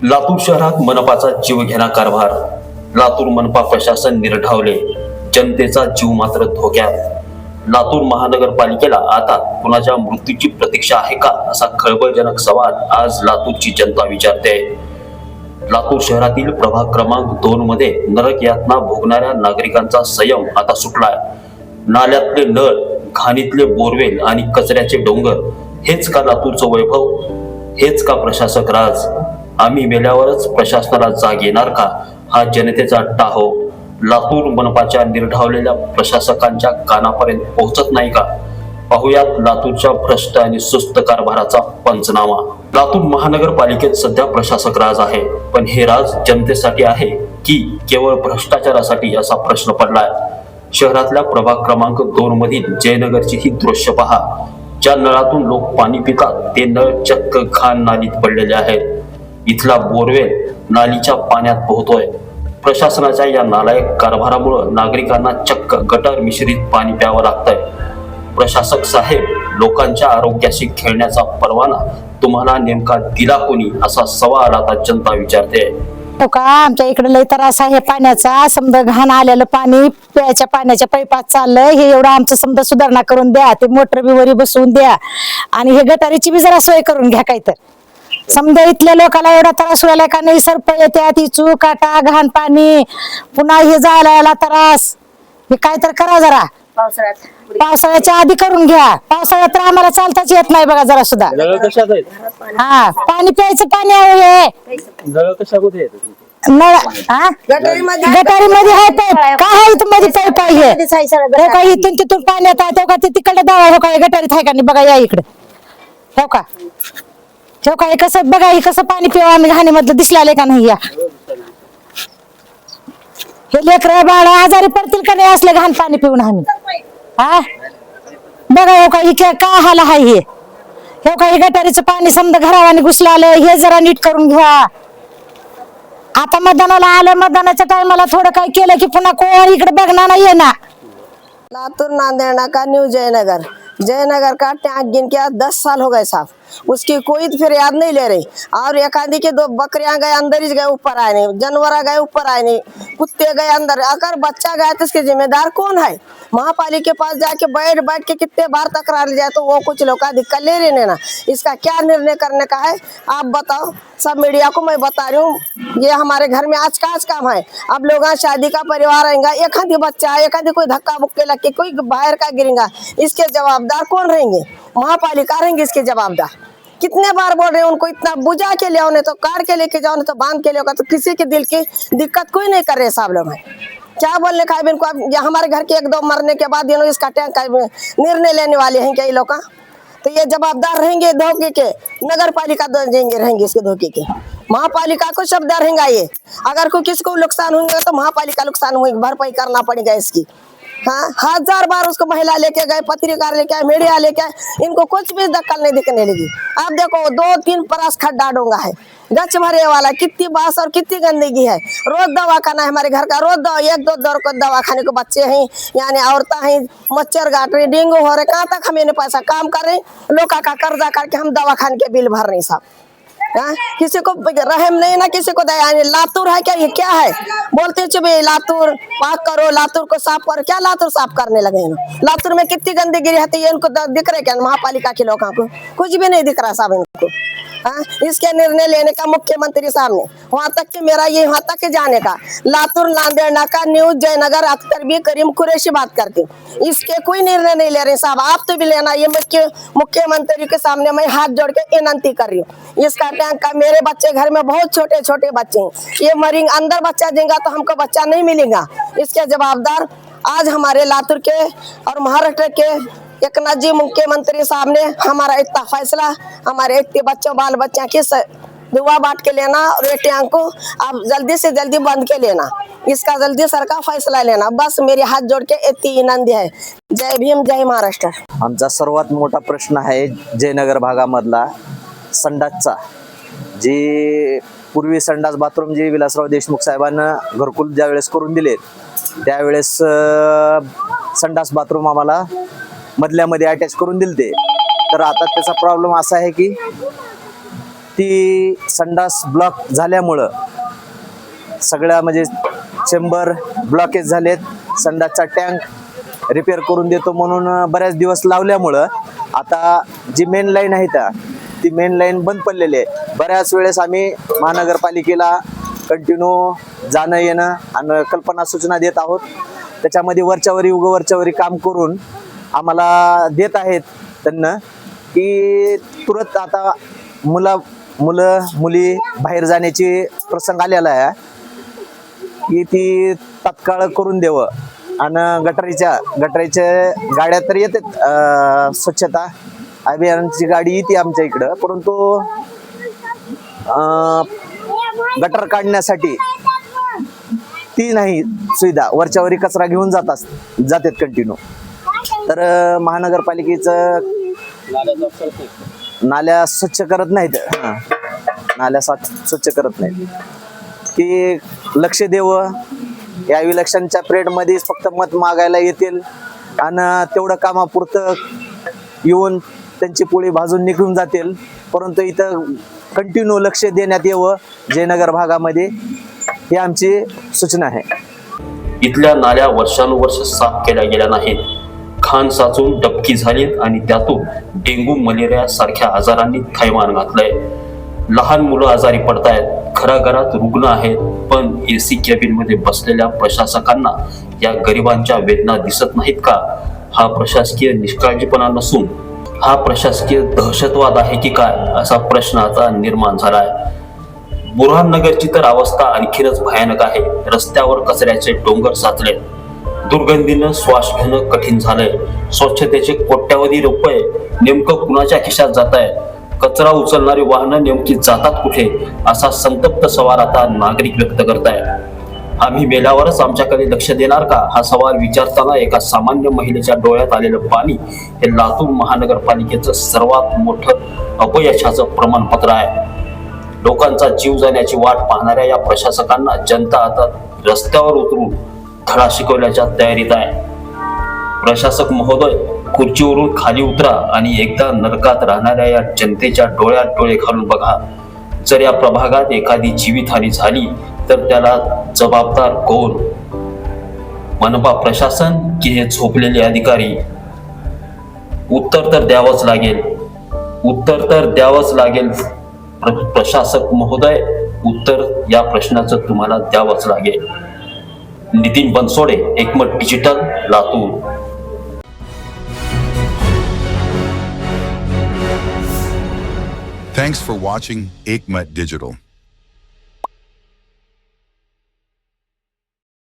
लातूर शहरात मनपाचा जीवघेणा कारभार. लातूर मनपा प्रशासन निर्ढावले, जनतेचा जीव मात्र धोक्यात. लातूर महानगरपालिकेला आता कुणाच्या मृत्यूची प्रतीक्षा आहे का, असा खळबळजनक सवाल आज लातूरची जनता विचारते. लातूर शहरातील प्रभाग क्रमांक 2 मध्ये नरक यातना भोगणाऱ्या नागरिकांचा संयम आता सुटलाय. नाल्यातले नळ, घाणीतले बोरवेल आणि कचऱ्याचे डोंगर, हेच का लातूरचं वैभव? हेच का प्रशासक राज? आम्ही मेल्यावरच प्रशासनाला जाग येणार का, हा जनतेचा टाहो लातूर मनपाच्या निर्ढावलेल्या प्रशासकांच्या कानापर्यंत पोहोचत नाही का? पाहुयात लातूरच्या भ्रष्ट आणि सुस्त कारभाराचा पंचनामा. लातूर महानगरपालिकेत सध्या प्रशासक राज आहे, पण हे राज जनतेसाठी आहे की केवळ भ्रष्टाचारासाठी, असा प्रश्न पडलाय. शहरातल्या प्रभाग क्रमांक 2 मधील जयनगरची ही दृश्य पहा. ज्या नळातून लोक पाणी पितात ते नळ चक्क घाण नालीत पडलेले आहेत. इथला बोरवेल नालीच्या पाण्यात पोहतोय. प्रशासनाच्या या नालायक कारभारामुळे नागरिकांना चक्क गटार मिश्रित पाणी प्यावं लागतंय. प्रशासक साहेब, लोकांच्या आरोग्याशी खेळण्याचा परवाना तुम्हाला नेमका दिला कोणी, असा सवाल आता जनता विचारते. हो का, आमच्या इकडे लय त्रास आहे पाण्याचा. समजा घाण आलेलं पाणी प्यायच्या पाण्याच्या पाईपात चाललंय. हे एवढं आमचं समजा सुधारणा करून द्या, ते मोटर बी वरी बसवून द्या आणि हे गटारीची बी जरा सोय करून घ्या. काय तर समजा इथल्या लोकांना एवढा त्रास व्हायला का नाही, सर्प येत्यात, इचू काटा, घाण पाणी, पुन्हा हे जायला त्रास. हे काय तर करा जरा. पावसाळ्याच्या आधी करून घ्या. पावसाळ्यात तर आम्हाला चालताच येत नाही बघा जरा सुद्धा. हा, पाणी प्यायचं पाणी आहे. गटारीमध्ये आहे पाईप. काय आहे इथं मध्ये पाईप आहे? काही इथून तिथून पाणी येत आहे. का ते तिकडे दावा हो का गटारीत आहे का नाही बघा. या इकडे हो का, हो का, हे कसं बघा, हे कसं पाणी पिवा आम्ही घाणीमधलं दिसले का नाही. या हे लेकरं बाळा आजारी पडतील का नाही असलं घाण पाणी पिऊन आम्ही. हा बघा, हो का, ही का हाल आहे हे. हो का, हे गटारीचं पाणी समजा घरावाने घुसलं आलं. हे जरा नीट करून घ्या. आता मतदानाला आलं, मतदानाच्या टायमाला थोडं काही केलं की पुन्हा कोण इकडे बघणार नाहीये ना. लातूर नांदेड़ का न्यू जयनगर, जयनगर का टैंक गिन के 10 साल हो गए साहब, उसकी कोई फिर याद नहीं ले रही। और एक आधी के 2 बकरियां गए अंदर ही गए, ऊपर आए नहीं, जानवर गए ऊपर आए नहीं, कुत्ते गए अंदर। अगर बच्चा गया तो इसके जिम्मेदार कौन है? महापालिका के पास जाके बैठ बैठ के कितने बार तकरार जाए तो वो कुछ लोग का दिक्कत ले रहे ना। इसका क्या निर्णय करने का है आप बताओ। सब मीडिया को मैं बता रही हूँ, ये हमारे घर में आज का काम है। अब लोग शादी का परिवार आएगा, एक आधी बच्चा, एक आधी कोई धक्का बुक्के लग के कोई बाहर का गिरेगा, इसके जवाबदार कौन रहेंगे? महापालिका रहेंगे इसके जवाबदार। कितने बार बोल रहे हैं उनको, इतना बुझा के ले आओ, नहीं तो कार के लेके जाओ, नहीं तो बांध के ले आओ, तो किसी के दिल की दिक्कत कोई नहीं कर रहे साहब लोग। क्या बोलने का इनको? हमारे घर के 1-2 मरने के बाद ये लोग इसका टैंक का निर्णय लेने वाले हैं क्या ये लोग का? तो ये जवाबदार रहेंगे धोखे के, नगर पालिका रहेंगे इसके धोखे के। महापालिका को शब्दार रहेगा ये। अगर कोई किसको नुकसान होंगे तो महापालिका नुकसान होगी, भरपाई करना पड़ेगा इसकी। हाँ, 1000 बार उसको महिला लेके गए, पत्रकार लेके आए, मीडिया लेके आए, इनको कुछ भी दखल नहीं दिखने लगी। अब देखो 2-3 परस खड्डा डोंगा है, गच भरे वाला, कितनी बास और कितनी गंदगी है। रोज दवा खाना है हमारे घर का, रोज दवा 1-2 दौर को दवा खाने को बच्चे हैं, यानी औरतें हैं, मच्छर काट रही, डेंगू हो रहे। कहाँ तक हमें पैसा काम कर रहे, लोग का कर्जा करके हम दवा खाने के बिल भर रहे साहब। किसी को रहम नहीं ना, किसी को दया नहीं। लातूर है क्या? ये क्या है? बोलते चुपे लातूर पाक करो, लातूर को साफ करो। क्या लातूर साफ करने लगे हैं? लातूर में कितनी गंदगी रहती है, इनको दिख रहे क्या महापालिका के लोगों को? कुछ भी नहीं दिख रहा साहब इनको। इसके निर्णय लेने का मुख्यमंत्री सामने, वहां तक कि मेरा ये वहां तक जाने का। लातूर नांदेड़ का न्यू जयनगर अख्तर भी करीम कुरैशी बात करती हूँ, इसके कोई निर्णय नहीं ले रहे साहब। आप तो भी लेना, ये मुख्यमंत्री के सामने मैं हाथ जोड़ के विनती कर रही हूँ। इसका टैंक का, मेरे बच्चे घर में बहुत छोटे छोटे बच्चे हैं, ये मरेंगे, अंदर बच्चा देगा तो हमको बच्चा नहीं मिलेगा। इसके जवाबदार आज हमारे लातूर के और महाराष्ट्र के एक नजी मुख्यमंत्री साहब ने हमारा इतना फैसला, हमारे इतने बच्चों बाल बच्चा की दुआ बांट के लेना और ये टैंक को आप जल्दी से जल्दी बंद के लेना, इसका जल्दी सरकार फैसला लेना। बस मेरे हाथ जोड़ के इतनी विनंती है। जय भीम, जय महाराष्ट्र। आमचा सर्वात मोठा प्रश्न आहे जयनगर भागामधला संडासचा. जी पूर्वी संडास बाथरूम जी विलासराव देशमुख साहेबांना घरकुल ज्या वेळेस करून दिले, त्यावेळेस संडास बाथरूम आम्हाला मधल्यामध्ये अटॅच करून दिलते. तर आता त्याचा प्रॉब्लेम असा आहे की ती संडास ब्लॉक झाल्यामुळं सगळ्या म्हणजे चेंबर ब्लॉकेज झालेत. संडासचा टँक रिपेअर करून देतो म्हणून बऱ्याच दिवस लावल्यामुळं आता जी मेन लाईन आहे ती मेन लाईन बंद पडलेली आहे. बऱ्याच वेळेस आम्ही महानगरपालिकेला कंटिन्यू जाणं येणं आणि कल्पना सूचना देत आहोत. त्याच्यामध्ये वरच्यावरी काम करून आम्हाला देत आहेत त्यांना की तुरंत आता मुलं मुली बाहेर जाण्याची प्रसंग आलेला आहे की ती तात्काळ करून द्यावं. आणि गटारीच्या गाड्या तर येतात, स्वच्छता अभियानाची गाडी येते आमच्या इकडं, परंतु गटर काढण्यासाठी ती नाही सुविधा. वरच्यावरी कचरा घेऊन जातात कंटिन्यू. तर महानगरपालिकेचं नाल्या स्वच्छ करत नाहीत, नाल्या स्वच्छ करत नाहीत. की लक्ष द्यावं. या इलेक्शनच्या पिरियडमध्ये फक्त मत मागायला येतील आणि तेवढं कामापुरतं येऊन त्यांची पोळी भाजून निघून जातील, परंतु इथं कंटिन्यू लक्ष देण्यात यावं जयनगर भागामध्ये, ही आमची सूचना आहे. इथल्या नाल्या वर्षानुवर्ष साफ केल्या गेल्या नाहीत. घाण साचून डबकी झालीत आणि त्यातून डेंग्यू मलेरिया सारख्या आजारांनी थैमान घातलंय. लहान मुलं आजारी पडतायत. घराघरात रुग्ण आहेत, पण एसी कॅबिन मध्ये बसलेल्या प्रशासकांना या गरिबांच्या वेदना दिसत नाहीत का? हा प्रशासकीय निष्काळजीपणा नसून हा प्रशासकीय दहशतवाद आहे की काय, असा प्रश्न आता निर्माण झालाय. बुरहाननगरची तर अवस्था आणखीनच भयानक आहे. रस्त्यावर कचऱ्याचे डोंगर साचले. दुर्गंधीनं श्वास घेणं कठीण झालंय. स्वच्छतेचे कोट्यावधी रुपये नेमकं कुणाच्या खिशात जात आहे? कचरा उचलणारी वाहनं नेमकी जातात कुठे, असा संतप्त सवाल आता नागरिक व्यक्त करतायत. आम्ही मेल्यावरच आमच्याकडे लक्ष देणार का, हा सवाल विचारताना एका सामान्य महिलेच्या डोळ्यात आलेलं पाणी हे लातूर महानगरपालिकेचं सर्वात मोठं अपयशाचं प्रमाणपत्र आहे. लोकांचा जीव जाण्याची वाट पाहणाऱ्या या प्रशासकांना जनता आता रस्त्यावर उतरून धडा शिकवण्याच्या तयारीत आहे. प्रशासक महोदय, खुर्चीवरून खाली उतरा आणि एकदा नरकात राहणाऱ्या या जनतेच्या डोळ्यात डोळे घालून बघा. जर या प्रभागात एखादी जीवितहानी झाली तर त्याला जबाबदार कोण? मनपा प्रशासन की हे झोपलेले अधिकारी? उत्तर तर द्यावंच लागेल. प्रशासक महोदय, उत्तर या प्रश्नाचं तुम्हाला द्यावंच लागेल. नितीन बनसोडे, एकमत digital, Latur. Thanks for watching Ekmat Digital.